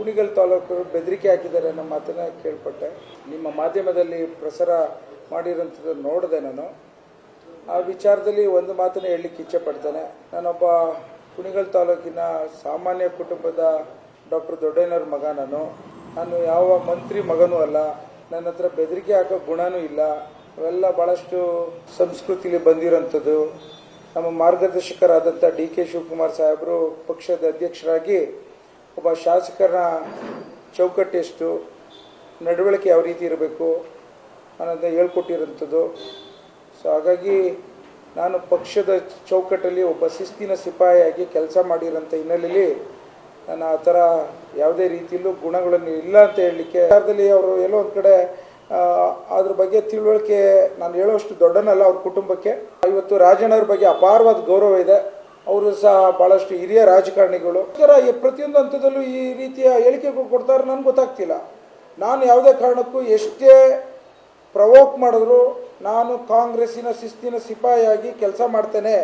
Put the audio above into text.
ಕುಣಿಗಲ್ ತಾಲೂಕು ಬೆದರಿಕೆ ಹಾಕಿದ್ದಾರೆ ನಮ್ಮ ಮಾತನ್ನ ಕೇಳ್ಪಟ್ಟೆ. ನಿಮ್ಮ ಮಾಧ್ಯಮದಲ್ಲಿ ಪ್ರಸಾರ ಮಾಡಿರೋಂಥದ್ದು ನೋಡಿದೆ. ನಾನು ಆ ವಿಚಾರದಲ್ಲಿ ಒಂದು ಮಾತನ್ನು ಹೇಳಲಿಕ್ಕೆ ಇಚ್ಛೆ ಪಡ್ತೇನೆ. ನಾನೊಬ್ಬ ಕುಣಿಗಲ್ ತಾಲೂಕಿನ ಸಾಮಾನ್ಯ ಕುಟುಂಬದ ಡಾಕ್ಟರ್ ದೊಡ್ಡಯ್ಯನವ್ರ ಮಗ. ನಾನು ಯಾವ ಮಂತ್ರಿ ಮಗನೂ ಅಲ್ಲ. ನನ್ನ ಹತ್ರ ಬೆದರಿಕೆ ಹಾಕೋ ಗುಣನೂ ಇಲ್ಲ. ಅವೆಲ್ಲ ಭಾಳಷ್ಟು ಸಂಸ್ಕೃತಿಲಿ ಬಂದಿರೋಂಥದ್ದು. ನಮ್ಮ ಮಾರ್ಗದರ್ಶಕರಾದಂಥ DK ಶಿವಕುಮಾರ್ ಸಾಹೇಬರು ಪಕ್ಷದ ಅಧ್ಯಕ್ಷರಾಗಿ ಒಬ್ಬ ಶಾಸಕರ ಚೌಕಟ್ಟೆಷ್ಟು ನಡವಳಿಕೆ ಯಾವ ರೀತಿ ಇರಬೇಕು ಅನ್ನೋದನ್ನ ಹೇಳ್ಕೊಟ್ಟಿರೋಂಥದ್ದು. ಸೊ ಹಾಗಾಗಿ ನಾನು ಪಕ್ಷದ ಚೌಕಟ್ಟಲ್ಲಿ ಒಬ್ಬ ಶಿಸ್ತಿನ ಸಿಪಾಯಿಯಾಗಿ ಕೆಲಸ ಮಾಡಿರೋಂಥ ಹಿನ್ನೆಲೆಯಲ್ಲಿ ನಾನು ಆ ಥರ ಯಾವುದೇ ರೀತಿಯಲ್ಲೂ ಗುಣಗಳನ್ನು ಇಲ್ಲ ಅಂತ ಹೇಳಲಿಕ್ಕೆ ಅವರು ಎಲ್ಲೋ ಒಂದು ಕಡೆ ಅದ್ರ ಬಗ್ಗೆ ತಿಳುವಳಿಕೆ ನಾನು ಹೇಳೋಷ್ಟು ದೊಡ್ಡನಲ್ಲ ಅವ್ರ ಕುಟುಂಬಕ್ಕೆ. ಇವತ್ತು ರಾಜಣ್ಣವ್ರ ಬಗ್ಗೆ ಅಪಾರವಾದ ಗೌರವ ಇದೆ. ಅವರು ಸಹ ಭಾಳಷ್ಟು ಹಿರಿಯ ರಾಜಕಾರಣಿಗಳು. ಪ್ರತಿಯೊಂದು ಹಂತದಲ್ಲೂ ಈ ರೀತಿಯ ಹೇಳಿಕೆಗಳು ಕೊಡ್ತಾರೆ. ನನಗೆ ಗೊತ್ತಾಗ್ತಿಲ್ಲ. ನಾನು ಯಾವುದೇ ಕಾರಣಕ್ಕೂ ಎಷ್ಟೇ ಪ್ರವೋಕ್ ಮಾಡಿದ್ರು ನಾನು ಕಾಂಗ್ರೆಸ್ಸಿನ ಶಿಸ್ತಿನ ಸಿಪಾಯಿಯಾಗಿ ಕೆಲಸ ಮಾಡ್ತೇನೆ.